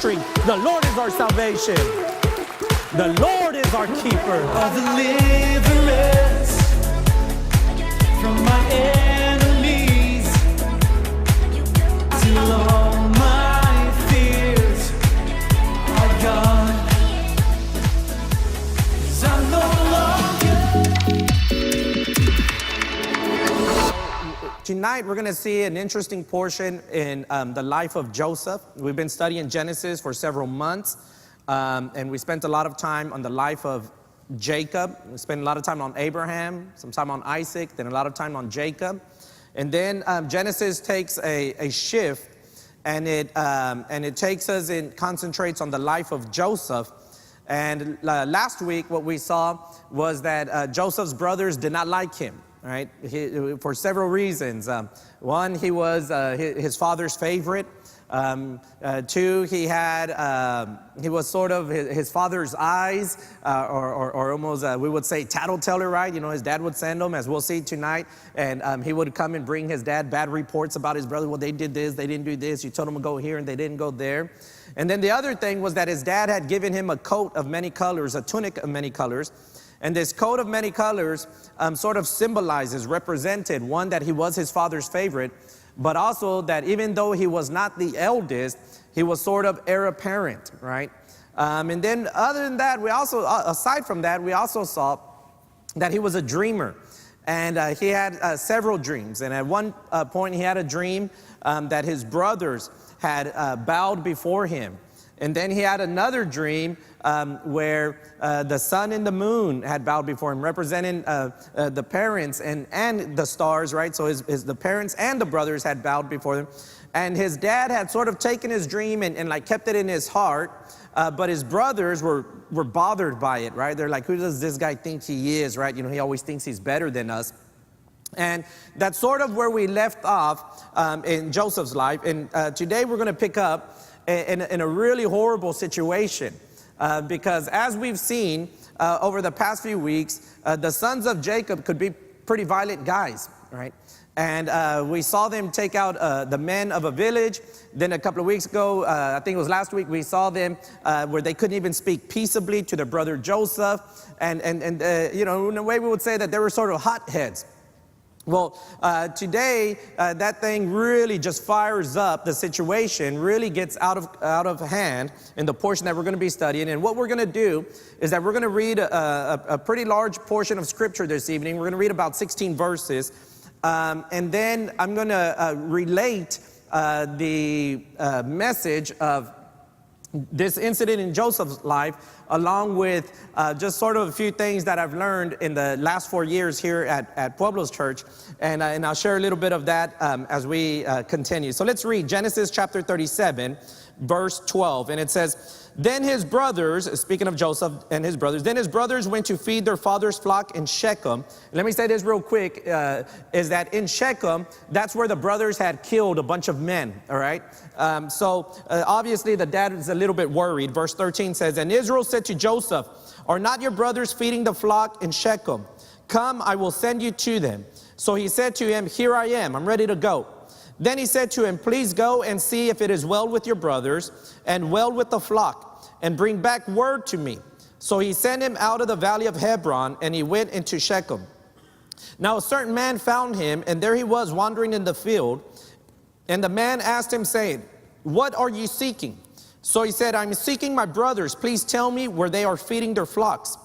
strength. The Lord is our salvation. The Lord is our keeper. Our deliverance from my enemies, till all my fears are gone. 'Cause I'm no longer. Tonight we're going to see an interesting portion in the life of Joseph. We've been studying Genesis for several months, and we spent a lot of time on the life of Jacob. We spent a lot of time on Abraham, some time on Isaac, then a lot of time on Jacob. And then Genesis takes a shift, and it takes us and concentrates on the life of Joseph. And last week what we saw was that Joseph's brothers did not like him. Right, for several reasons. One, he was his father's favorite. Two, he was sort of his father's eyes, or almost we would say tattleteller, right? You know, his dad would send him, as we'll see tonight, and he would come and bring his dad bad reports about his brother. Well, they did this, they didn't do this. You told them to go here, and they didn't go there. And then the other thing was that his dad had given him a coat of many colors, a tunic of many colors. And this coat of many colors sort of symbolizes, represented, one, that he was his father's favorite, but also that even though he was not the eldest, he was sort of heir apparent, right? And then other than that, we also, aside from that, we also saw that he was a dreamer. And he had several dreams. And at one point, he had a dream that his brothers had bowed before him. And then he had another dream where the sun and the moon had bowed before him, representing the parents and the stars, right? So the parents and the brothers had bowed before them. And his dad had sort of taken his dream and like kept it in his heart. But his brothers were bothered by it, right? They're like, who does this guy think he is, right? You know, he always thinks he's better than us. And that's sort of where we left off in Joseph's life. And today we're going to pick up in a really horrible situation, because as we've seen over the past few weeks, the sons of Jacob could be pretty violent guys, right? And we saw them take out the men of a village. Then a couple of weeks ago, I think it was last week, we saw them where they couldn't even speak peaceably to their brother Joseph. And you know, in a way we would say that they were sort of hotheads. Well, today, that thing really just fires up the situation, really gets out of hand in the portion that we're going to be studying. And what we're going to do is that we're going to read a pretty large portion of Scripture this evening. We're going to read about 16 verses. And then I'm going to relate the message of this incident in Joseph's life, along with just sort of a few things that I've learned in the last 4 years here at PUEBLO'S Church. And I'll share a little bit of that as we continue. So let's read Genesis chapter 37, verse 12. And it says, then his brothers, speaking of Joseph and his brothers, then his brothers went to feed their father's flock in Shechem. Let me say this real quick, is that in Shechem, that's where the brothers had killed a bunch of men, all right? So obviously the dad is a little bit worried. Verse 13 says, and Israel said to Joseph, are not your brothers feeding the flock in Shechem? Come, I will send you to them. So he said to him, here I am, I'm ready to go. Then he said to him, please go and see if it is well with your brothers and well with the flock, and bring back word to me. So he sent him out of the valley of Hebron, and he went into Shechem. Now a certain man found him, and there he was wandering in the field. And the man asked him, saying, what are you seeking? So he said, I'm seeking my brothers. Please tell me where they are feeding their flocks.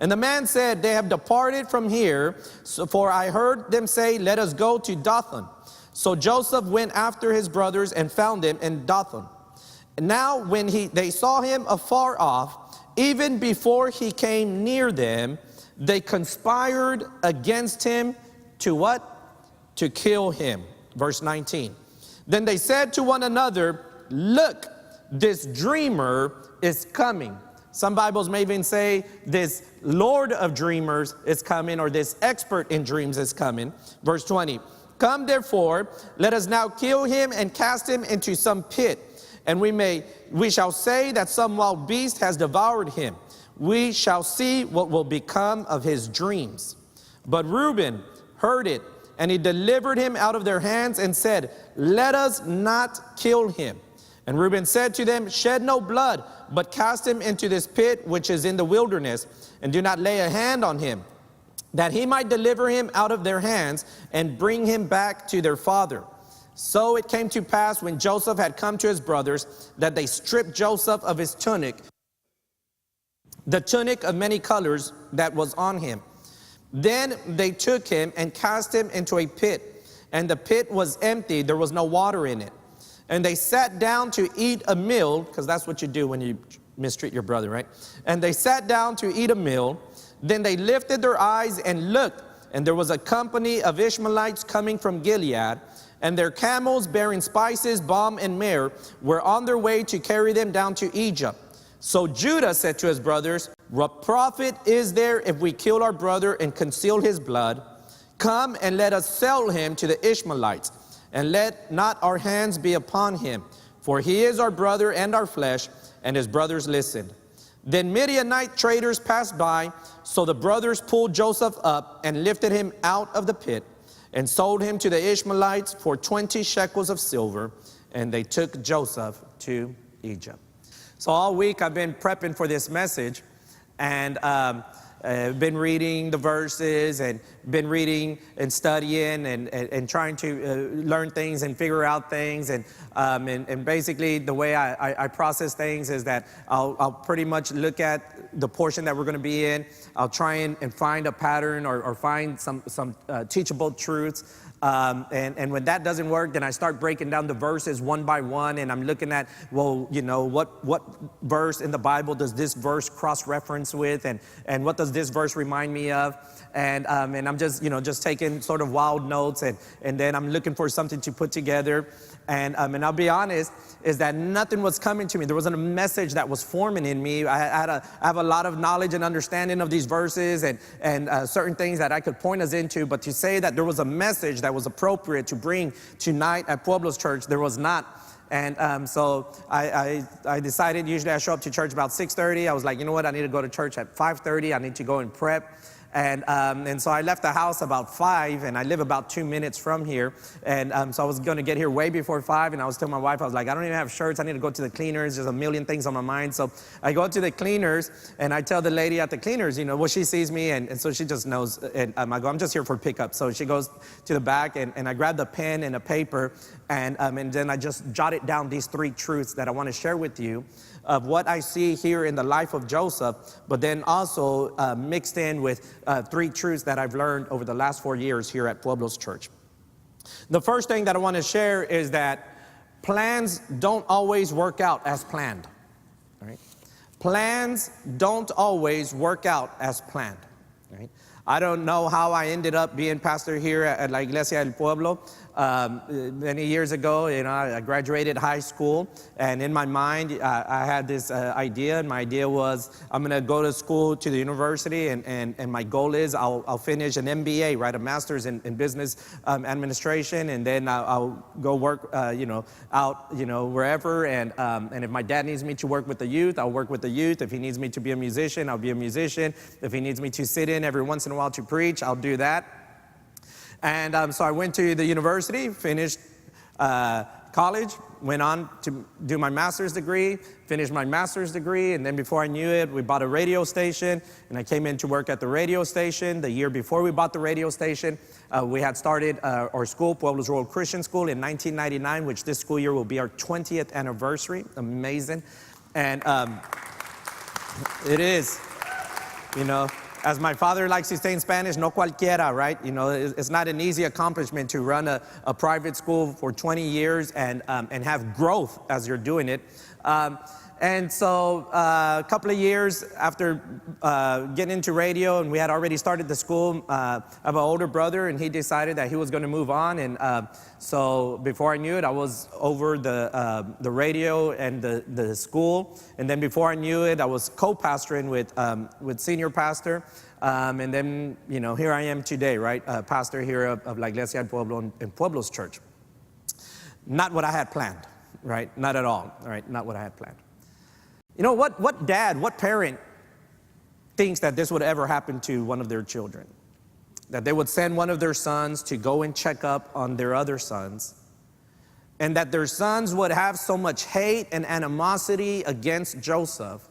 And the man said, they have departed from here, for I heard them say, let us go to Dothan. So Joseph went after his brothers and found them in Dothan. And now when they saw him afar off, even before he came near them, they conspired against him to what? To kill him. Verse 19. Then they said to one another, look, this dreamer is coming. Some Bibles may even say this Lord of dreamers is coming, or this expert in dreams is coming. Verse 20. Come therefore, let us now kill him and cast him into some pit. And we shall say that some wild beast has devoured him. We shall see what will become of his dreams. But Reuben heard it, and he delivered him out of their hands and said, let us not kill him. And Reuben said to them, shed no blood, but cast him into this pit which is in the wilderness, and do not lay a hand on him, that he might deliver him out of their hands and bring him back to their father. So it came to pass, when Joseph had come to his brothers, that they stripped Joseph of his tunic, the tunic of many colors that was on him. Then they took him and cast him into a pit, and the pit was empty, there was no water in it. And they sat down to eat a meal, because that's what you do when you mistreat your brother, right? And they sat down to eat a meal. Then they lifted their eyes and looked, and there was a company of Ishmaelites coming from Gilead, and their camels bearing spices, balm, and myrrh were on their way to carry them down to Egypt. So Judah said to his brothers, what profit is there if we kill our brother and conceal his blood? Come and let us sell him to the Ishmaelites, and let not our hands be upon him, for he is our brother and our flesh. And his brothers listened. Then Midianite traders passed by, so the brothers pulled Joseph up and lifted him out of the pit, and sold him to the Ishmaelites for 20 shekels of silver, and they took Joseph to Egypt. So all week I've been prepping for this message, and been reading the verses, and been reading and studying and trying to learn things and figure out things. And basically the way I process things is that I'll pretty much look at the portion that we're going to be in. I'll try and find a pattern or find some teachable truths. And when that doesn't work, then I start breaking down the verses one by one, and I'm looking at, well, you know, what verse in the Bible does this verse cross-reference with, and what does this verse remind me of? And I'm just taking sort of wild notes, and then I'm looking for something to put together. And I'll be honest, is that nothing was coming to me. There wasn't a message that was forming in me. I have a lot of knowledge and understanding of these verses and certain things that I could point us into, but to say that there was a message that was appropriate to bring tonight at Pueblo's church, there was not. And so I decided, usually I show up to church about 6:30. I was like, you know what, I need to go to church at 5:30. I need to go and prep. And so I left the house about 5, and I live about 2 minutes from here. And so I was going to get here way before 5, and I was telling my wife, I was like, I don't even have shirts. I need to go to the cleaners. There's a million things on my mind. So I go to the cleaners, and I tell the lady at the cleaners, you know, well, she sees me, and so she just knows. And I go, I'm just here for pickup. So she goes to the back, and I grab the pen and a paper, and then I just jotted down these 3 truths that I want to share with you of what I see here in the life of Joseph, but then also mixed in with 3 truths that I've learned over the last 4 years here at Pueblo's church. The first thing that I want to share is that plans don't always work out as planned. All right? Plans don't always work out as planned. All right? I don't know how I ended up being pastor here at La Iglesia del Pueblo. Many years ago, you know, I graduated high school, and in my mind, I had this idea, and my idea was I'm going to go to school, to the university, and my goal is I'll finish an MBA, right, a master's in business administration, and then I'll go work, out, wherever, and if my dad needs me to work with the youth, I'll work with the youth. If he needs me to be a musician, I'll be a musician. If he needs me to sit in every once in a while to preach, I'll do that. And so I went to the university, finished college, went on to do my master's degree, finished my master's degree, and then before I knew it, we bought a radio station, and I came in to work at the radio station. The year before we bought the radio station, we had started our school, Pueblo's Rural Christian School, in 1999, which this school year will be our 20th anniversary. Amazing. And it is, as my father likes to say in Spanish, no cualquiera, right? It's not an easy accomplishment to run a private school for 20 years and have growth as you're doing it. And so a couple of years after getting into radio, and we had already started the school, I have an older brother, and he decided that he was going to move on. And so before I knew it, I was over the radio and the school. And then before I knew it, I was co-pastoring with senior pastor. And then, here I am today, right? Pastor here of La Iglesia del Pueblo in Pueblo's church. Not what I had planned, right? Not at all, right? Not what I had planned. What dad, what parent thinks that this would ever happen to one of their children? That they would send one of their sons to go and check up on their other sons, and that their sons would have so much hate and animosity against Joseph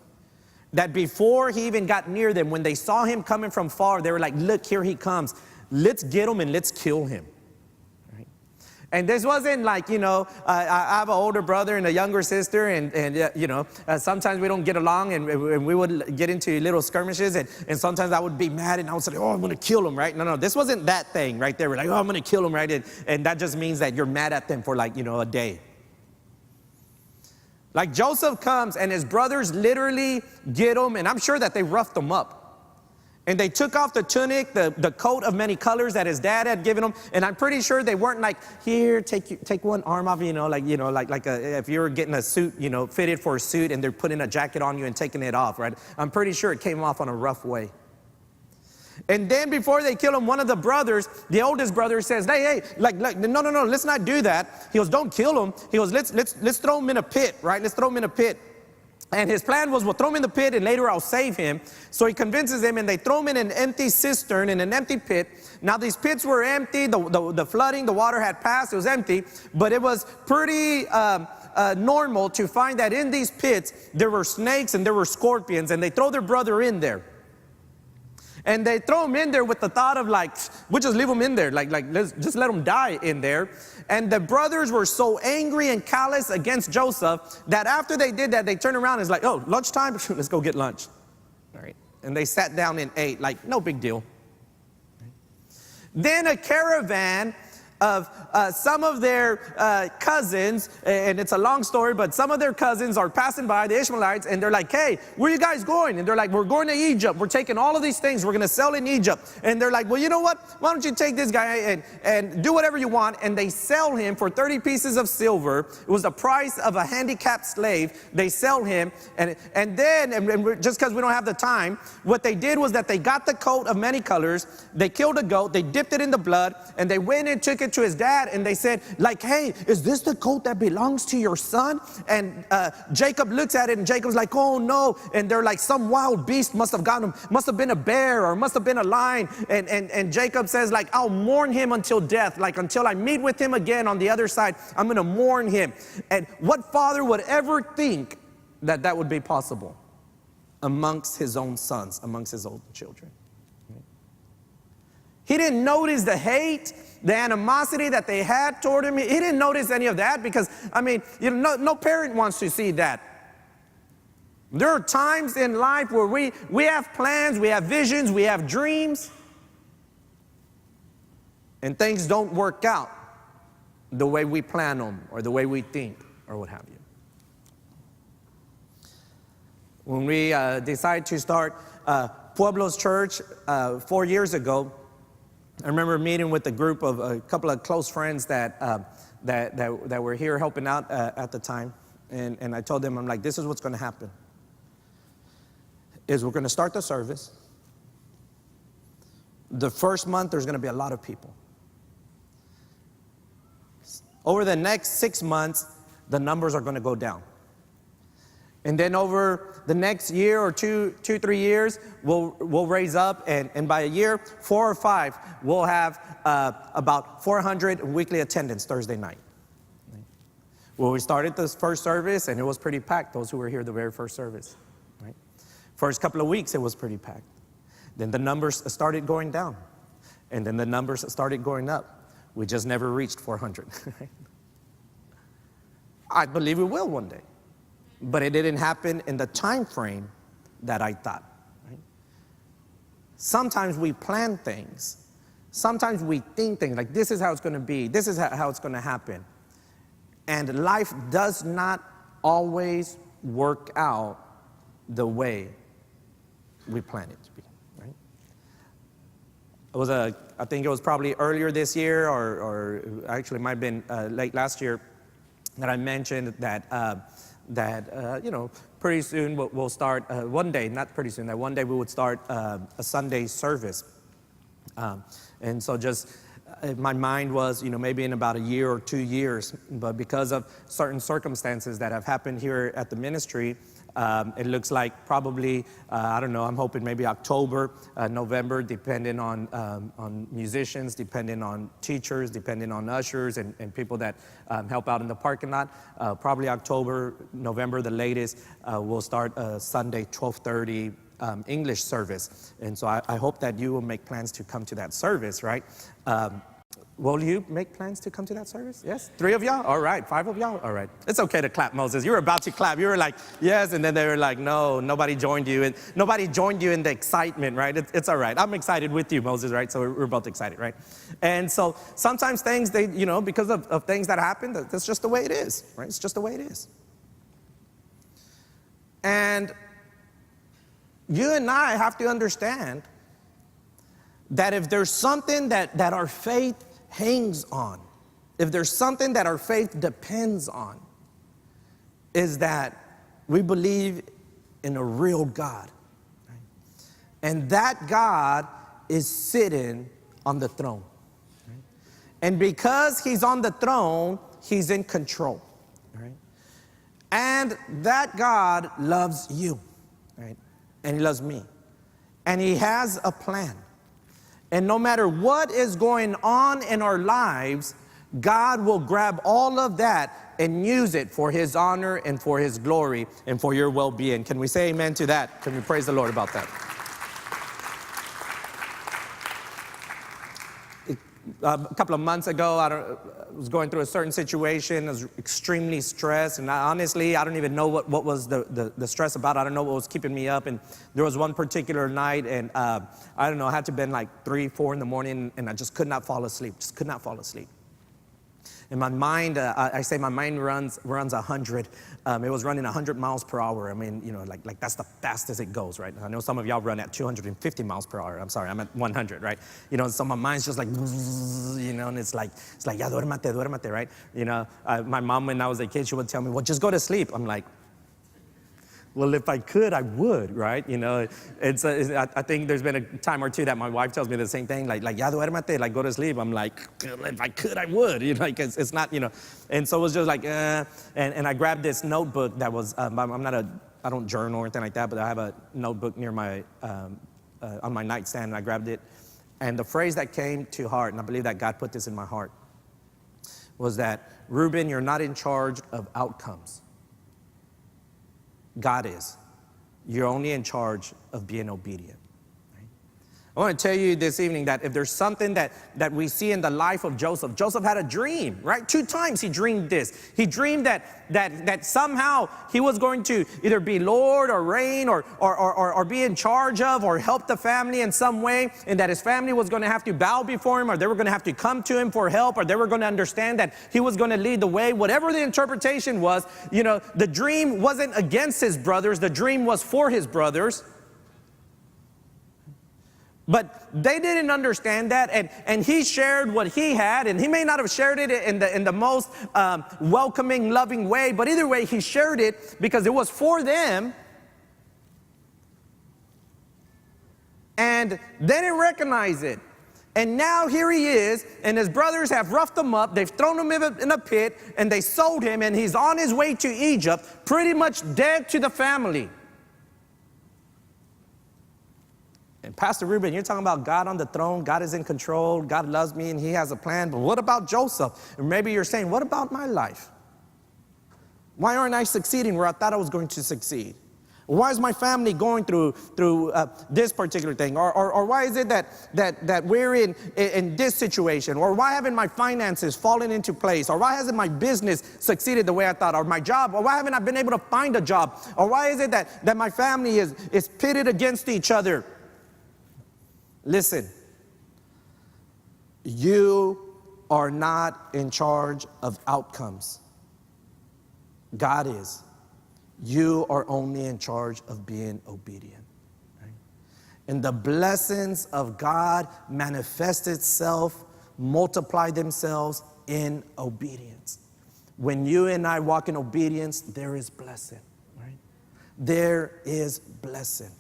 that before he even got near them, when they saw him coming from far, they were like, look, here he comes. Let's get him and let's kill him. Right? And this wasn't like, I have an older brother and a younger sister, and sometimes we don't get along, and we would get into little skirmishes, and sometimes I would be mad, and I would say, oh, I'm going to kill him, right? No, this wasn't that thing right there. We're like, oh, I'm going to kill him, right? And that just means that you're mad at them for like, a day. Like Joseph comes and his brothers literally get him, and I'm sure that they roughed him up. And they took off the tunic, the coat of many colors that his dad had given him, and I'm pretty sure they weren't like, here, take one arm off, if you were getting a suit, fitted for a suit, and they're putting a jacket on you and taking it off, right? I'm pretty sure it came off on a rough way. And then before they kill him, one of the brothers, the oldest brother, says, hey, no, let's not do that. He goes, don't kill him. He goes, let's throw him in a pit, right? Let's throw him in a pit. And his plan was, we'll throw him in the pit and later I'll save him. So he convinces him, and they throw him in an empty cistern, in an empty pit. Now these pits were empty. The flooding, the water had passed. It was empty. But it was pretty normal to find that in these pits there were snakes and there were scorpions, and they throw their brother in there. And they throw him in there with the thought of like, we'll just leave him in there. Let's just let him die in there. And the brothers were so angry and callous against Joseph that after they did that, they turned around and was like, oh, lunchtime? Let's go get lunch. All right. And they sat down and ate, like, no big deal. Then a caravan of some of their cousins, and it's a long story, but some of their cousins are passing by, the Ishmaelites, and they're like, hey, where are you guys going? And they're like, we're going to Egypt. We're taking all of these things. We're going to sell in Egypt. And they're like, well, you know what? Why don't you take this guy and do whatever you want? And they sell him for 30 pieces of silver. It was the price of a handicapped slave. They sell him. And then, just because we don't have the time, what they did was that they got the coat of many colors. They killed a goat. They dipped it in the blood. And they went and took it to his dad, and they said, like, hey, is this the coat that belongs to your son? And Jacob looks at it, and Jacob's like, oh no. And they're like, some wild beast must have gotten him, must have been a bear or must have been a lion. And Jacob says, like, I'll mourn him until death, like until I meet with him again on the other side, I'm going to mourn him. And what father would ever think that that would be possible amongst his own sons, amongst his own children? He didn't notice the hate, the animosity that they had toward him. He didn't notice any of that because, no parent wants to see that. There are times in life where we have plans, we have visions, we have dreams, and things don't work out the way we plan them or the way we think or what have you. When we decided to start Pueblo's Church 4 years ago, I remember meeting with a group of a couple of close friends that were here helping out at the time. And I told them, I'm like, this is what's going to happen. Is we're going to start the service. The first month, there's going to be a lot of people. Over the next 6 months, the numbers are going to go down. And then over the next year or two, 3 years, we'll raise up, and by a year, 4 or 5, we'll have about 400 weekly attendance Thursday night. Well, we started this first service, and it was pretty packed, those who were here the very first service. Right? First couple of weeks, it was pretty packed. Then the numbers started going down, and then the numbers started going up. We just never reached 400. I believe we will one day. But it didn't happen in the time frame that I thought. Right? Sometimes we plan things. Sometimes we think things like this is how it's going to be. This is how it's going to happen. And life does not always work out the way we plan it to be. Right? I think it was probably earlier this year, or actually it might have been late last year, that I mentioned that pretty soon we'll start, one day, not pretty soon, that one day we would start a Sunday service. And so just, my mind was, maybe in about a year or 2 years, but because of certain circumstances that have happened here at the ministry, It looks like probably, I don't know, I'm hoping maybe October, November, depending on musicians, depending on teachers, depending on ushers and people that help out in the parking lot. Probably October, November, the latest, we'll start Sunday, 12:30 English service. And so I hope that you will make plans to come to that service, right? Will you make plans to come to that service? Yes? 3 of y'all? All right. 5 of y'all? All right. It's okay to clap, Moses. You were about to clap. You were like, yes. And then they were like, no, nobody joined you. And nobody joined you in the excitement, right? It's all right. I'm excited with you, Moses, right? So we're both excited, right? And so sometimes things, they, because of things that happen, that's just the way it is, right? It's just the way it is. And you and I have to understand that if there's something that our faith hangs on, if there's something that our faith depends on, is that we believe in a real God. Right? And that God is sitting on the throne. Right? And because he's on the throne, he's in control. Right? And that God loves you. Right? And he loves me. And he has a plan. And no matter what is going on in our lives, God will grab all of that and use it for his honor and for his glory and for your well-being. Can we say amen to that? Can we praise the Lord about that? A couple of months ago, I was going through a certain situation. I was extremely stressed, and honestly, I don't even know what was the stress about. I don't know what was keeping me up. And there was one particular night, and I don't know, it had to have been like 3, 4 in the morning, and I just could not fall asleep. Just could not fall asleep. And my mind, I say my mind runs 100. It was running 100 miles per hour. I mean, like that's the fastest it goes, right? I know some of y'all run at 250 miles per hour. I'm sorry, I'm at 100, right? So my mind's just like, and it's like, ya duérmate, right? My mom, when I was a kid, she would tell me, well, just go to sleep. I'm like, well, if I could, I would, right? I think there's been a time or two that my wife tells me the same thing, like ya duérmate, like go to sleep. I'm like, if I could, I would, it's not, And so it was just like, and I grabbed this notebook that was, I don't journal or anything like that, but I have a notebook near my, on my nightstand, and I grabbed it. And the phrase that came to heart, and I believe that God put this in my heart, was that, Ruben, you're not in charge of outcomes. God is. You're only in charge of being obedient. Right? I want to tell you this evening that if there's something that we see in the life of Joseph, Joseph had a dream, right? 2 times he dreamed this. He dreamed that somehow he was going to either be Lord or reign or be in charge of or help the family in some way, and that his family was going to have to bow before him, or they were going to have to come to him for help, or they were going to understand that he was going to lead the way. Whatever the interpretation was, the dream wasn't against his brothers. The dream was for his brothers. But they didn't understand that, and he shared what he had, and he may not have shared it in the most welcoming, loving way, but either way, he shared it because it was for them, and they didn't recognize it. And now here he is, and his brothers have roughed him up, they've thrown him in a pit, and they sold him, and he's on his way to Egypt, pretty much dead to the family. And Pastor Ruben, you're talking about God on the throne, God is in control, God loves me and he has a plan, but what about Joseph? And maybe you're saying, what about my life? Why aren't I succeeding where I thought I was going to succeed? Why is my family going through this particular thing? Or why is it that we're in this situation? Or why haven't my finances fallen into place? Or why hasn't my business succeeded the way I thought? Or my job? Or why haven't I been able to find a job? Or why is it that my family is pitted against each other? Listen, you are not in charge of outcomes. God is. You are only in charge of being obedient. Right? And the blessings of God manifest itself, multiply themselves in obedience. When you and I walk in obedience, there is blessing. Right? There is blessing.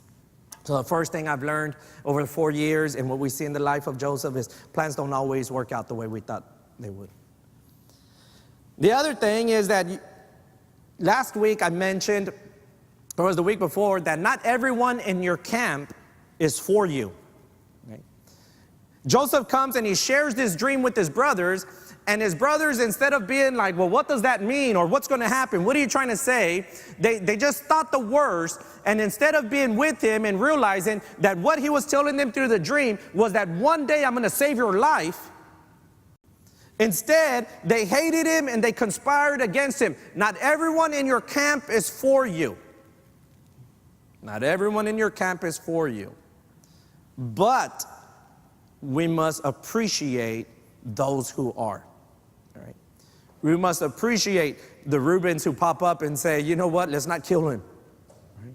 So the first thing I've learned over the 4 years and what we see in the life of Joseph is plans don't always work out the way we thought they would. The other thing is that last week I mentioned or was the week before, that not everyone in your camp is for you. Right? Joseph comes and he shares this dream with his brothers, and his brothers, instead of being like, well, what does that mean? Or what's going to happen? What are you trying to say? They just thought the worst, and instead of being with him and realizing that what he was telling them through the dream was that one day I'm going to save your life, instead, they hated him and they conspired against him. Not everyone in your camp is for you. Not everyone in your camp is for you. But we must appreciate those who are. All right? We must appreciate the Reubens who pop up and say, you know what, let's not kill him. Right?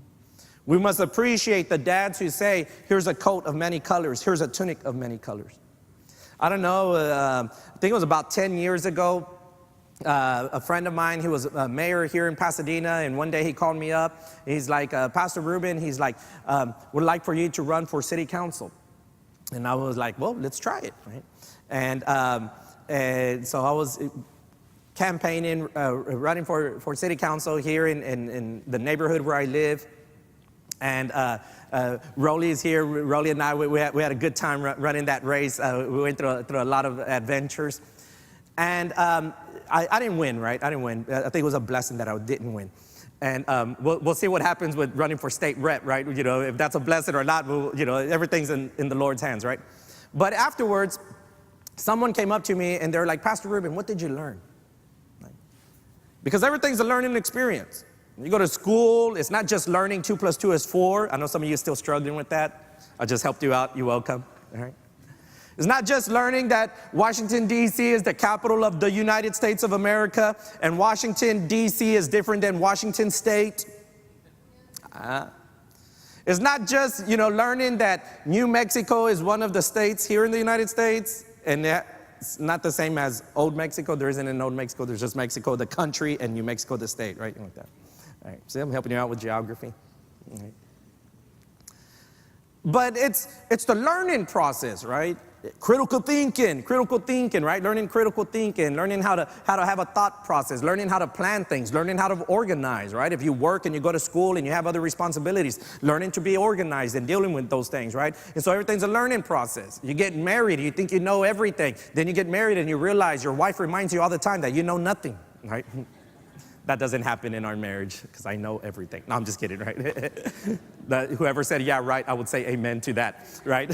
We must appreciate the dads who say, here's a coat of many colors, here's a tunic of many colors. I don't know, I think it was about 10 years ago, a friend of mine, he was a mayor here in Pasadena, and one day he called me up. He's like, Pastor Ruben, he's like, would like for you to run for city council. And I was like, well, let's try it, right? And so I was campaigning, running for city council here in the neighborhood where I live. And Rolly is here. Rolly and I, we had a good time running that race. We went through a lot of adventures. And I didn't win, right? I didn't win. I think it was a blessing that I didn't win. And we'll see what happens with running for state rep, right? You know, if that's a blessing or not, you know, everything's in the Lord's hands, right? But afterwards, someone came up to me and they're like, Pastor Ruben, what did you learn? Because everything's a learning experience. You go to school, it's not just learning 2 + 2 is 4. I know some of you are still struggling with that. I just helped you out. You're welcome. All right. It's not just learning that Washington, D.C. is the capital of the United States of America, and Washington, D.C. is different than Washington State. It's not just, learning that New Mexico is one of the states here in the United States, and it's not the same as Old Mexico. There isn't an Old Mexico. There's just Mexico, the country, and New Mexico, the state, right? Like that. All right. See, I'm helping you out with geography. All right. But it's the learning process, right? Critical thinking, right? Learning critical thinking, learning how to have a thought process, learning how to plan things, learning how to organize, right? If you work and you go to school and you have other responsibilities, learning to be organized and dealing with those things, right? And so everything's a learning process. You get married, you think you know everything. Then you get married and you realize your wife reminds you all the time that you know nothing, right? That doesn't happen in our marriage because I know everything. No, I'm just kidding, right? Whoever said, yeah, right, I would say amen to that, right?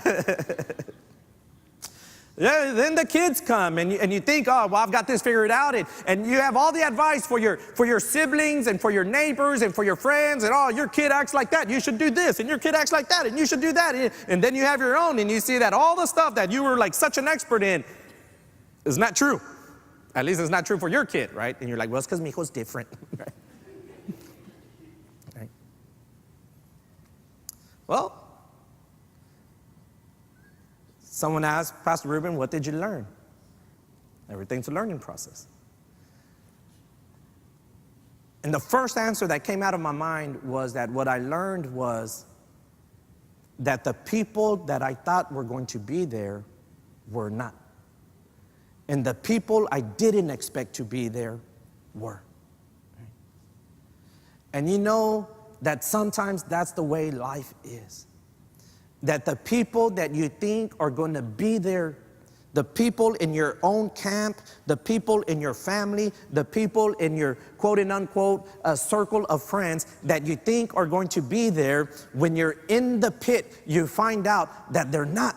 Yeah, then the kids come and you think, oh, well, I've got this figured out. And you have all the advice for your siblings and for your neighbors and for your friends. And, oh, your kid acts like that. You should do this. And your kid acts like that. And you should do that. And then you have your own and you see that all the stuff that you were like such an expert in is not true. At least it's not true for your kid, right? And you're like, well, it's because mi hijo's different. Right? Right? Well, someone asked, Pastor Ruben, what did you learn? Everything's a learning process. And the first answer that came out of my mind was that what I learned was that the people that I thought were going to be there were not. And the people I didn't expect to be there were. And you know that sometimes that's the way life is. That the people that you think are going to be there, the people in your own camp, the people in your family, the people in your quote and unquote circle of friends that you think are going to be there, when you're in the pit, you find out that they're not.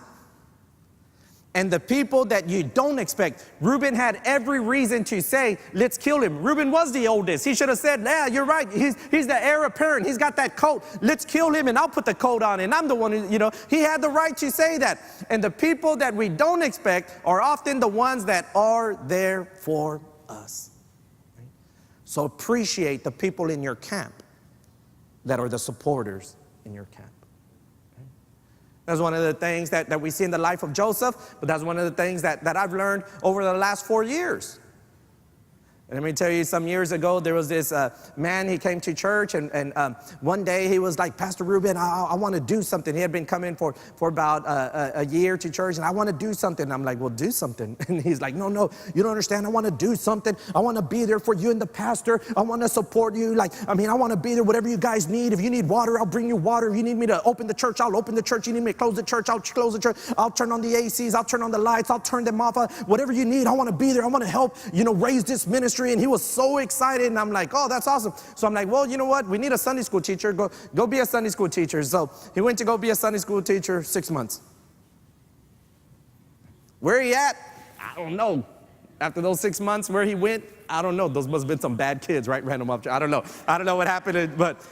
And the people that you don't expect, Ruben had every reason to say, let's kill him. Ruben was the oldest. He should have said, yeah, you're right. He's the heir apparent. He's got that coat. Let's kill him and I'll put the coat on. And I'm the one who, he had the right to say that. And the people that we don't expect are often the ones that are there for us. So appreciate the people in your camp that are the supporters in your camp. That's one of the things that we see in the life of Joseph, but that's one of the things that I've learned over the last 4 years. And let me tell you, some years ago, there was this man, he came to church, and one day he was like, Pastor Ruben, I want to do something. He had been coming for about a year to church, and I want to do something. And I'm like, well, do something. And he's like, no, you don't understand. I want to do something. I want to be there for you and the pastor. I want to support you. I want to be there, whatever you guys need. If you need water, I'll bring you water. If you need me to open the church, I'll open the church. You need me to close the church, I'll close the church. I'll turn on the ACs. I'll turn on the lights. I'll turn them off. Whatever you need, I want to be there. I want to help, raise this ministry. And he was so excited, and I'm like, oh, that's awesome. So I'm like, well, you know what? We need a Sunday school teacher. Go be a Sunday school teacher. So he went to go be a Sunday school teacher 6 months. Where he at? I don't know. After those 6 months, where he went, I don't know. Those must have been some bad kids, right? Random up. I don't know. I don't know what happened, but,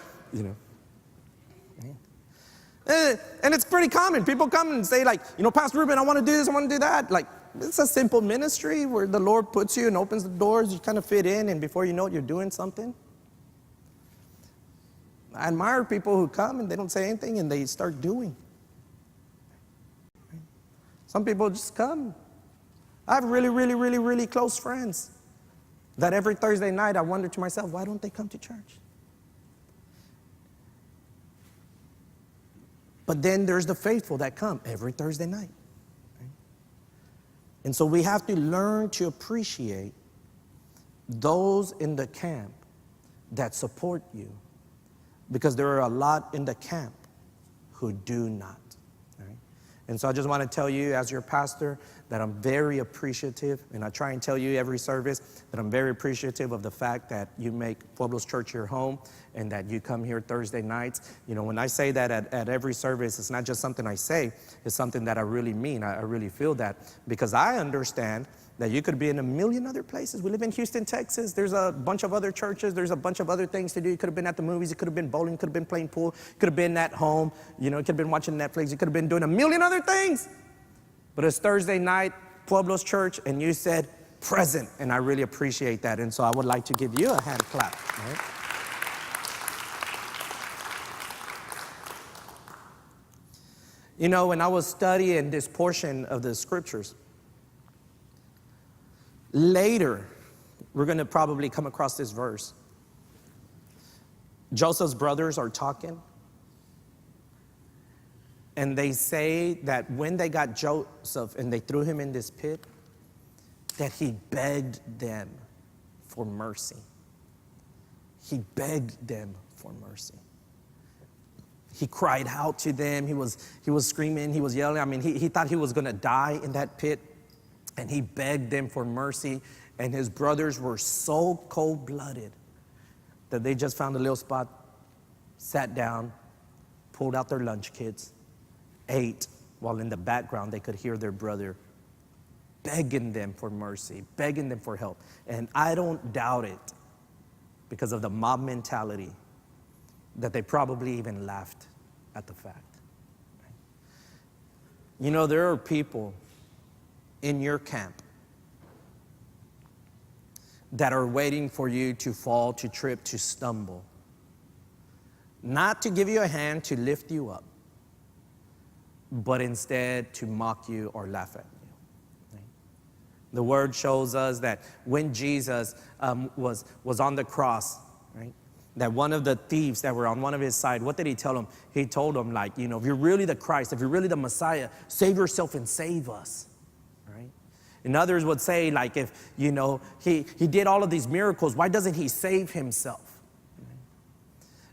And it's pretty common. People come and say, Pastor Ruben, I want to do this, I want to do that. It's a simple ministry where the Lord puts you and opens the doors. You kind of fit in, and before you know it, you're doing something. I admire people who come and they don't say anything and they start doing. Some people just come. I have really, really, really, really close friends that every Thursday night I wonder to myself, why don't they come to church? But then there's the faithful that come every Thursday night. And so we have to learn to appreciate those in the camp that support you, because there are a lot in the camp who do not. Right? And so I just want to tell you, as your pastor, that I'm very appreciative, and I try and tell you every service that I'm very appreciative of the fact that you make Pueblo's Church your home and that you come here Thursday nights. When I say that at every service, it's not just something I say, it's something that I really mean. I really feel that, because I understand that you could be in a million other places. We live in Houston, Texas. There's a bunch of other churches. There's a bunch of other things to do. You could have been at the movies. You could have been bowling. You could have been playing pool. You could have been at home. You could have been watching Netflix. You could have been doing a million other things. But it's Thursday night, Pueblo's Church, and you said present, and I really appreciate that. And so I would like to give you a hand clap. Right? When I was studying this portion of the scriptures, later, we're going to probably come across this verse. Joseph's brothers are talking, and they say that when they got Joseph and they threw him in this pit, that he begged them for mercy. He begged them for mercy. He cried out to them. He was screaming. He was yelling. He thought he was going to die in that pit. And he begged them for mercy. And his brothers were so cold-blooded that they just found a little spot, sat down, pulled out their lunch kits, ate, while in the background they could hear their brother begging them for mercy, begging them for help. And I don't doubt it, because of the mob mentality, that they probably even laughed at the fact. There are people in your camp that are waiting for you to fall, to trip, to stumble. Not to give you a hand to lift you up, but instead to mock you or laugh at you. Right? The word shows us that when Jesus was on the cross, right, that one of the thieves that were on one of his side, what did he tell him? He told him, if you're really the Christ, if you're really the Messiah, save yourself and save us. Right? And others would say, if, he did all of these miracles, why doesn't he save himself?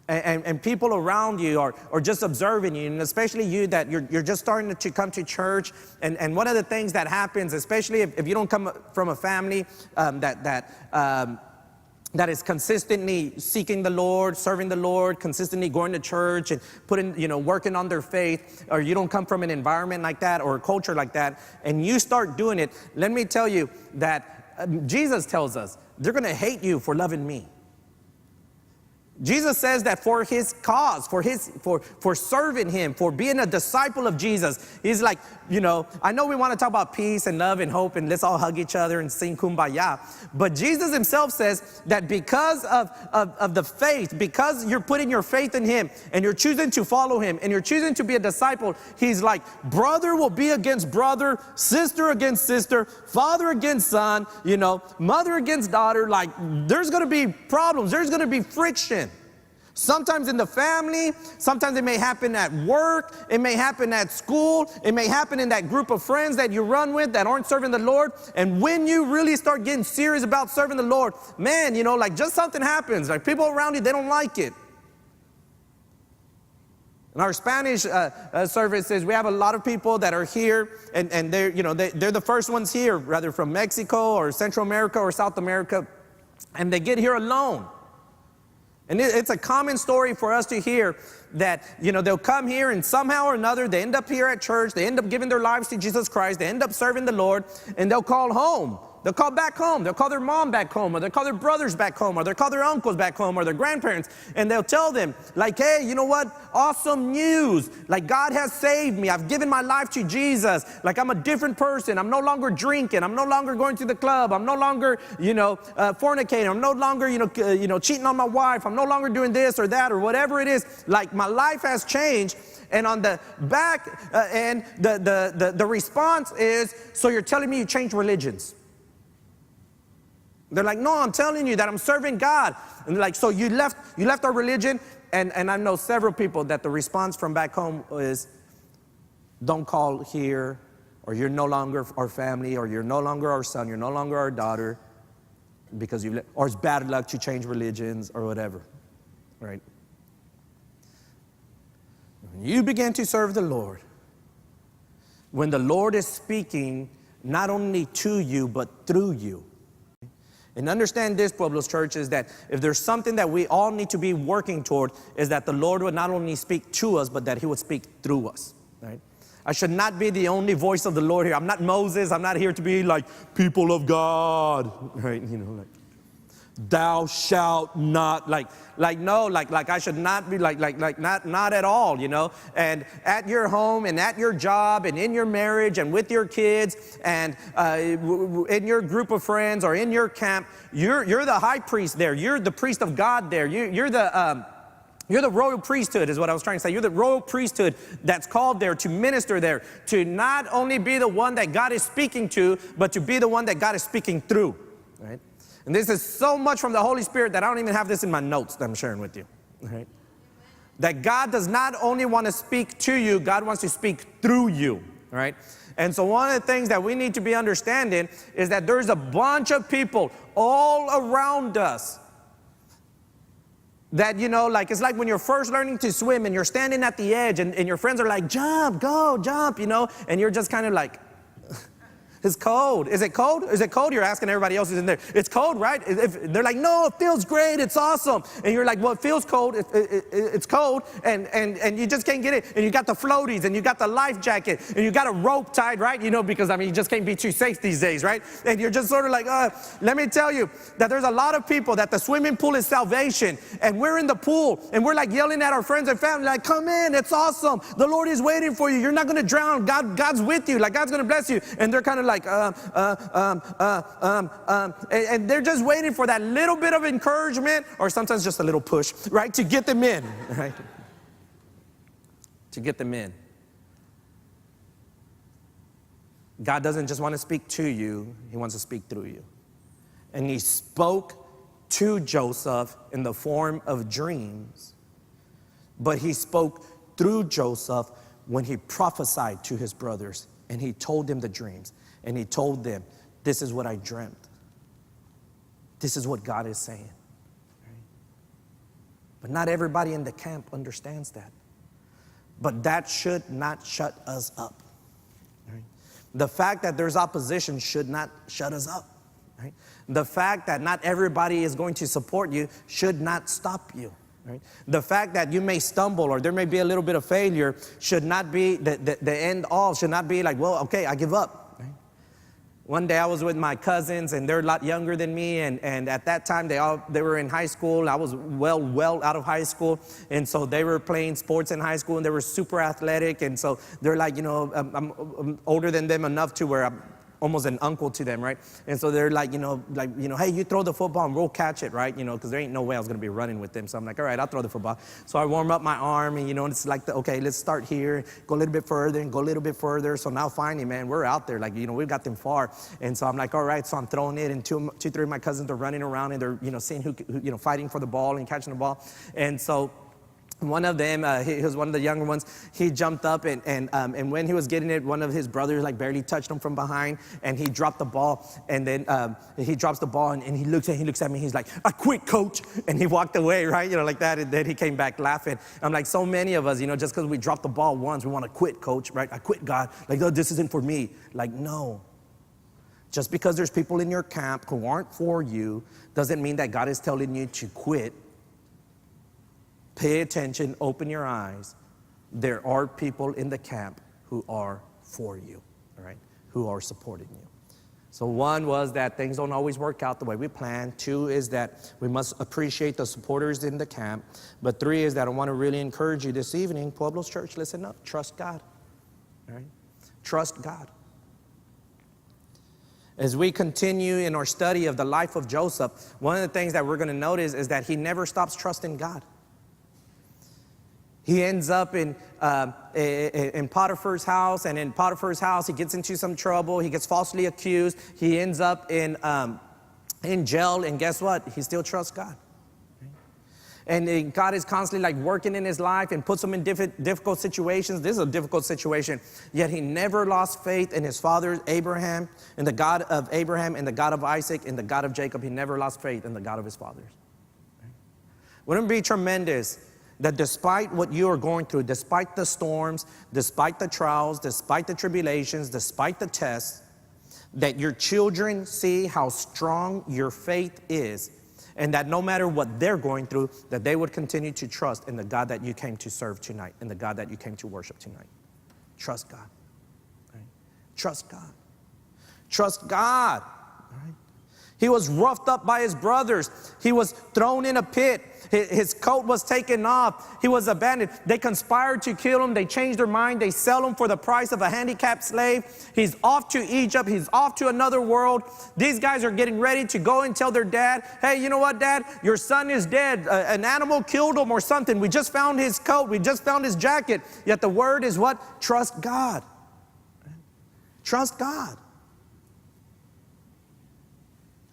And people around you are just observing you, and especially you that you're just starting to come to church. And one of the things that happens, especially if you don't come from a family that is consistently seeking the Lord, serving the Lord, consistently going to church and working on their faith, or you don't come from an environment like that or a culture like that, and you start doing it, let me tell you that Jesus tells us they're going to hate you for loving me. Jesus says that for his cause, for serving him, for being a disciple of Jesus, he's like, I know we want to talk about peace and love and hope and let's all hug each other and sing kumbaya. But Jesus himself says that because of the faith, because you're putting your faith in him and you're choosing to follow him and you're choosing to be a disciple, he's like, brother will be against brother, sister against sister, father against son, mother against daughter. Like, there's going to be problems. There's going to be friction. Sometimes in the family, sometimes it may happen at work, it may happen at school, it may happen in that group of friends that you run with that aren't serving the Lord. And when you really start getting serious about serving the Lord, man, like just something happens. Like people around you, they don't like it. In our Spanish services, we have a lot of people that are here, and they're, they're the first ones here, rather from Mexico or Central America or South America, and they get here alone. And it's a common story for us to hear that, they'll come here and somehow or another, they end up here at church, they end up giving their lives to Jesus Christ, they end up serving the Lord, and they'll call home. They'll call back home. They'll call their mom back home, or they'll call their brothers back home, or they'll call their uncles back home, or their grandparents, and they'll tell them, like, hey, you know what? Awesome news. Like, God has saved me. I've given my life to Jesus. Like, I'm a different person. I'm no longer drinking. I'm no longer going to the club. I'm no longer, fornicating. I'm no longer, cheating on my wife. I'm no longer doing this or that or whatever it is. Like, my life has changed. And on the back end, the response is, so you're telling me you changed religions? They're like, no, I'm telling you that I'm serving God. And they're like, so you left our religion? And I know several people that the response from back home is, don't call here, or you're no longer our family, or you're no longer our son, you're no longer our daughter, because or it's bad luck to change religions, or whatever, right? When you begin to serve the Lord, when the Lord is speaking not only to you, but through you. And understand this, Pueblo's church, is that if there's something that we all need to be working toward, is that the Lord would not only speak to us, but that he would speak through us, right? I should not be the only voice of the Lord here. I'm not Moses. I'm not here to be like, people of God, right? Thou shalt not, like I should not be not at all, and at your home and at your job and in your marriage and with your kids and in your group of friends or in your camp, you're the high priest there. You're the priest of God there. You're the royal priesthood is what I was trying to say. You're the royal priesthood that's called there to minister there, to not only be the one that God is speaking to, but to be the one that God is speaking through, right? And this is so much from the Holy Spirit that I don't even have this in my notes that I'm sharing with you, right? That God does not only want to speak to you, God wants to speak through you, right? And so one of the things that we need to be understanding is that there's a bunch of people all around us that, it's like when you're first learning to swim and you're standing at the edge and your friends are like, jump, go, jump, and you're just kind of like, it's cold. Is it cold? Is it cold? You're asking everybody else who's in there. It's cold, right? They're like, no, it feels great. It's awesome. And you're like, well, it feels cold. It's cold. And you just can't get it. And you got the floaties and you got the life jacket and you got a rope tied, right? Because, you just can't be too safe these days, right? And you're just sort of like, let me tell you that there's a lot of people that the swimming pool is salvation. And we're in the pool and we're like yelling at our friends and family, like, come in. It's awesome. The Lord is waiting for you. You're not going to drown. God's with you. Like, God's going to bless you. And they're kind of like, and they're just waiting for that little bit of encouragement, or sometimes just a little push, right, to get them in, right? To get them in. God doesn't just want to speak to you, he wants to speak through you. And he spoke to Joseph in the form of dreams, but he spoke through Joseph when he prophesied to his brothers, and he told them the dreams. And he told them, this is what I dreamt. This is what God is saying. Right? But not everybody in the camp understands that. But that should not shut us up. Right? The fact that there's opposition should not shut us up. Right? The fact that not everybody is going to support you should not stop you. Right? The fact that you may stumble or there may be a little bit of failure should not be the end all, should not be like, well, okay, I give up. One day I was with my cousins, and they're a lot younger than me, and at that time they were in high school. I was well out of high school, and so they were playing sports in high school, and they were super athletic, and so they're like, I'm older than them enough to where I'm almost an uncle to them, right? And so they're like, hey, you throw the football and we'll catch it, right? Because there ain't no way I was going to be running with them. So I'm like, all right, I'll throw the football. So I warm up my arm, and it's like, okay, let's start here, go a little bit further and go a little bit further. So now finally, man, we're out there. Like, we've got them far. And so I'm like, all right, so I'm throwing it, and two, three of my cousins are running around, and they're, seeing who fighting for the ball and catching the ball. And so one of them, he was one of the younger ones, he jumped up, and when he was getting it, one of his brothers like barely touched him from behind, and he dropped the ball, and then he drops the ball, and he looks at me, he's like, I quit, coach, and he walked away, right, like that, and then he came back laughing. I'm like, so many of us, just because we dropped the ball once, we want to quit, coach, right? I quit, God, like, oh, this isn't for me. Like, no. Just because there's people in your camp who aren't for you doesn't mean that God is telling you to quit. Pay attention, open your eyes. There are people in the camp who are for you, all right, who are supporting you. So one was that things don't always work out the way we plan. Two is that we must appreciate the supporters in the camp. But three is that I want to really encourage you this evening, Pueblo's Church, listen up, trust God, all right? Trust God. As we continue in our study of the life of Joseph, one of the things that we're going to notice is that he never stops trusting God. He ends up in Potiphar's house, and in Potiphar's house, he gets into some trouble. He gets falsely accused. He ends up in jail, and guess what? He still trusts God. And God is constantly like working in his life and puts him in difficult situations. This is a difficult situation. Yet he never lost faith in his father Abraham, in the God of Abraham, and the God of Isaac, and the God of Jacob. He never lost faith in the God of his fathers. Wouldn't it be tremendous that despite what you are going through, despite the storms, despite the trials, despite the tribulations, despite the tests, that your children see how strong your faith is, and that no matter what they're going through, that they would continue to trust in the God that you came to serve tonight, in the God that you came to worship tonight. Trust God. Right? Trust God. Trust God. Right? He was roughed up by his brothers. He was thrown in a pit. His coat was taken off. He was abandoned. They conspired to kill him. They changed their mind. They sell him for the price of a handicapped slave. He's off to Egypt. He's off to another world. These guys are getting ready to go and tell their dad, hey, you know what, Dad? Your son is dead. An animal killed him or something. We just found his coat. We just found his jacket. Yet the word is what? Trust God. Trust God.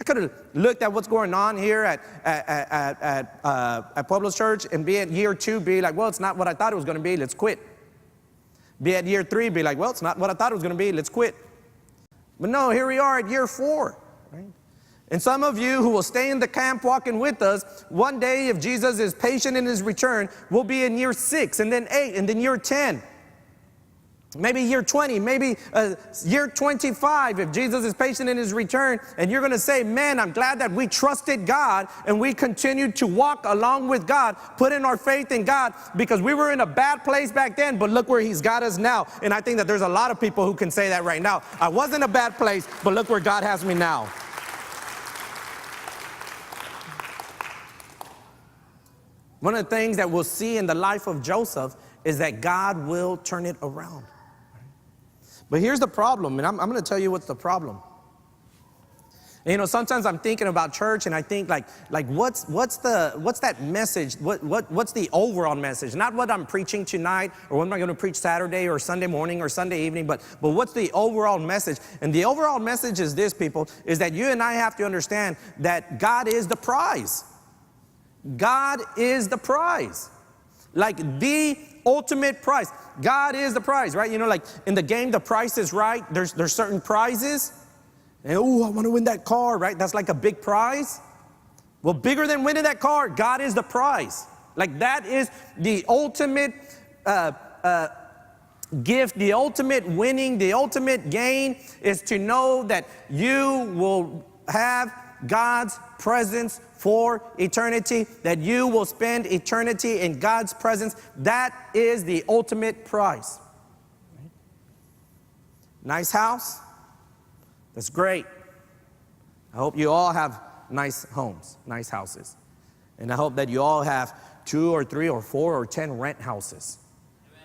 I could have looked at what's going on here at Pueblo's Church and be at year 2, be like, well, it's not what I thought it was going to be, let's quit. Be at year 3, be like, well, it's not what I thought it was going to be, let's quit. But no, here we are at year 4. Right? And some of you who will stay in the camp walking with us, one day if Jesus is patient in his return, we'll be in year 6, and then 8, and then year 10. Maybe year 20, maybe year 25 if Jesus is patient in his return, and you're going to say, man, I'm glad that we trusted God and we continued to walk along with God, put in our faith in God, because we were in a bad place back then, but look where he's got us now. And I think that there's a lot of people who can say that right now. I was in a bad place, but look where God has me now. One of the things that we'll see in the life of Joseph is that God will turn it around. But here's the problem, and I'm going to tell you what's the problem. And, sometimes I'm thinking about church, and I think like what's that message? What's the overall message? Not what I'm preaching tonight, or what am I going to preach Saturday or Sunday morning or Sunday evening, but what's the overall message? And the overall message is this, people, is that you and I have to understand that God is the prize. God is the prize. Like the ultimate prize. God is the prize, right? Like in the game, The Price is Right. There's certain prizes. And, oh, I want to win that car, right? That's like a big prize. Well, bigger than winning that car, God is the prize. Like that is the ultimate gift, the ultimate winning, the ultimate gain is to know that you will have God's presence for eternity, that you will spend eternity in God's presence. That is the ultimate prize. Right? Nice house. That's great. I hope you all have nice homes, nice houses. And I hope that you all have 2 or 3 or 4 or 10 rent houses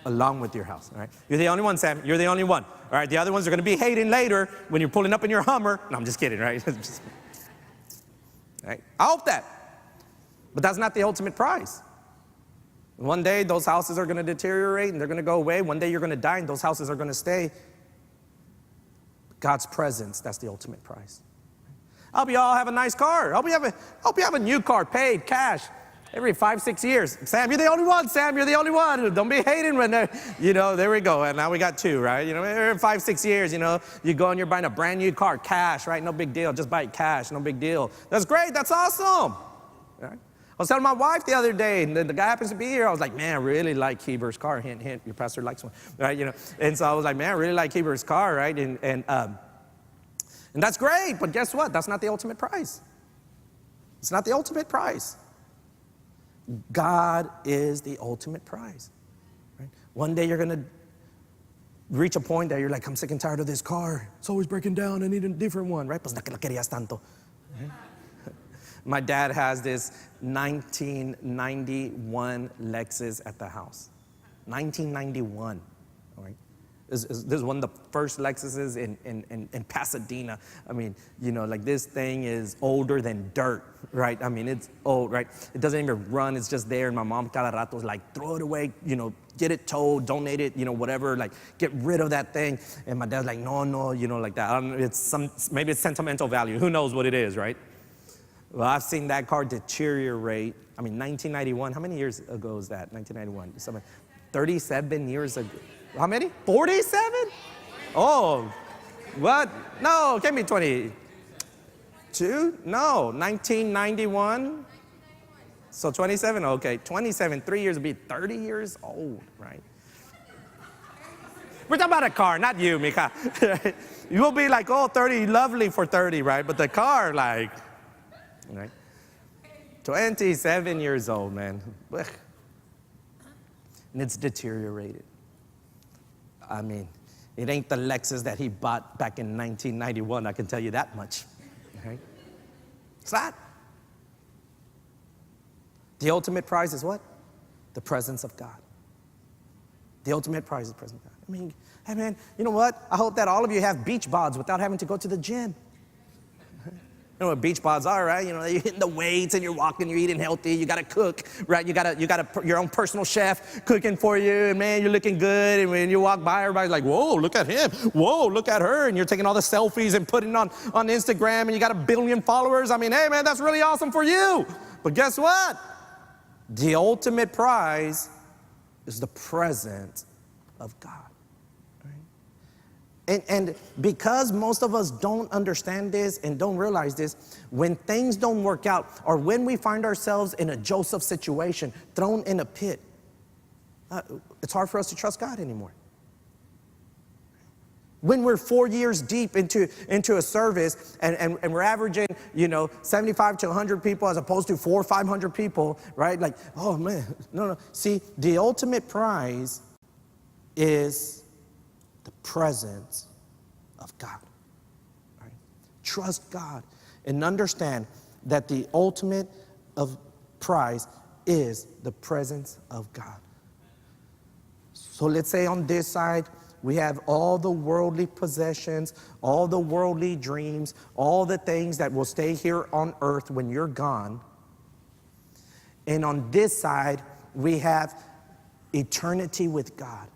along with your house, all right? You're the only one, Sam. You're the only one. All right, the other ones are going to be hating later when you're pulling up in your Hummer. No, I'm just kidding, right? Right? I hope that. But that's not the ultimate prize. One day, those houses are going to deteriorate and they're going to go away. One day, you're going to die and those houses are going to stay. God's presence, that's the ultimate prize. I hope you all have a nice car. I hope you have a new car, paid, cash, every 5-6 years. Sam, you're the only one, Sam, you're the only one. Don't be hating when they're, there we go. And now we got 2, right? Every 5-6 years, you go and you're buying a brand new car, cash, right? No big deal. Just buy it cash, no big deal. That's great. That's awesome. Right? I was telling my wife the other day, and the guy happens to be here. I was like, man, I really like Heber's car. Hint, hint, your pastor likes one, right? And so I was like, man, I really like Heber's car, right? And that's great, but guess what? That's not the ultimate prize. It's not the ultimate prize. God is the ultimate prize. Right? One day you're going to reach a point that you're like, I'm sick and tired of this car. It's always breaking down. I need a different one, right? Pues no que la querías tanto. Right? My dad has this 1991 Lexus at the house. 1991, all right? This is one of the first Lexuses in Pasadena. I mean, like this thing is older than dirt, right? I mean, it's old, right? It doesn't even run. It's just there. And my mom cada rato is like, throw it away, get it towed, donate it, whatever, like get rid of that thing. And my dad's like, no, like that. I don't know, maybe it's sentimental value. Who knows what it is, right? Well, I've seen that car deteriorate. I mean, 1991, how many years ago is that? 1991, 37 years ago. How many? 47? Oh, what? No, it can't be 22. No, 1991. So 27, okay. 27, 3 years would be 30 years old, right? We're talking about a car, not you, Mika. You'll be like, 30, lovely for 30, right? But the car, like, right? 27 years old, man. And it's deteriorated. I mean, it ain't the Lexus that he bought back in 1991, I can tell you that much. Right? It's not. The ultimate prize is what? The presence of God. The ultimate prize is the presence of God. I mean, hey man, you know what? I hope that all of you have beach bods without having to go to the gym. You know what beach bods are, right? You're hitting the weights and you're walking, you're eating healthy, you gotta cook, right? You got your own personal chef cooking for you, and man, you're looking good, and when you walk by, everybody's like, whoa, look at him, whoa, look at her, and you're taking all the selfies and putting on Instagram, and you got 1 billion followers. I mean, hey man, that's really awesome for you. But guess what? The ultimate prize is the presence of God. And because most of us don't understand this and don't realize this, when things don't work out or when we find ourselves in a Joseph situation, thrown in a pit, it's hard for us to trust God anymore. When we're 4 years deep into a service and we're averaging, 75 to 100 people as opposed to 400 or 500 people, right? Like, oh man, no. See, the ultimate prize is the presence of God. Right? Trust God and understand that the ultimate prize is the presence of God. So let's say on this side, we have all the worldly possessions, all the worldly dreams, all the things that will stay here on earth when you're gone. And on this side, we have eternity with God.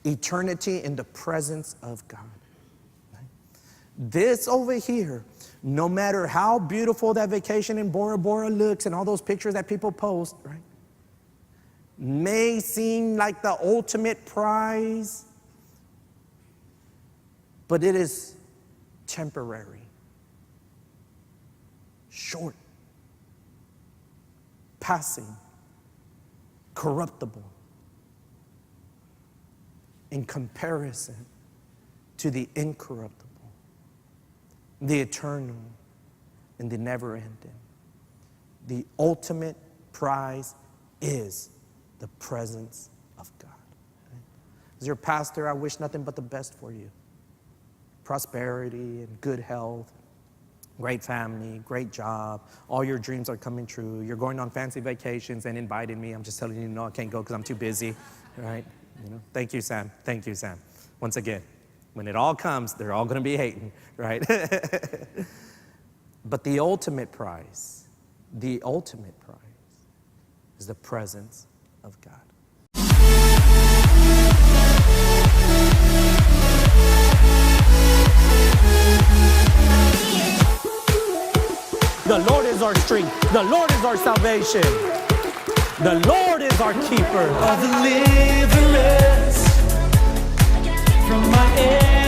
Eternity in the presence of God. Right? This over here, no matter how beautiful that vacation in Bora Bora looks and all those pictures that people post, right, may seem like the ultimate prize, but it is temporary, short, passing, corruptible, in comparison to the incorruptible, the eternal, and the never-ending. The ultimate prize is the presence of God. As your pastor, I wish nothing but the best for you. prosperity and good health, great family, great job. All your dreams are coming true. You're going on fancy vacations and inviting me. I'm just telling you, no, I can't go because I'm too busy, right? Thank you, Sam. Thank you, Sam. Once again, when it all comes, they're all going to be hating, right? But the ultimate prize is the presence of God. The Lord is our strength. The Lord is our salvation. The Lord is our keeper. Our deliverance from my enemies.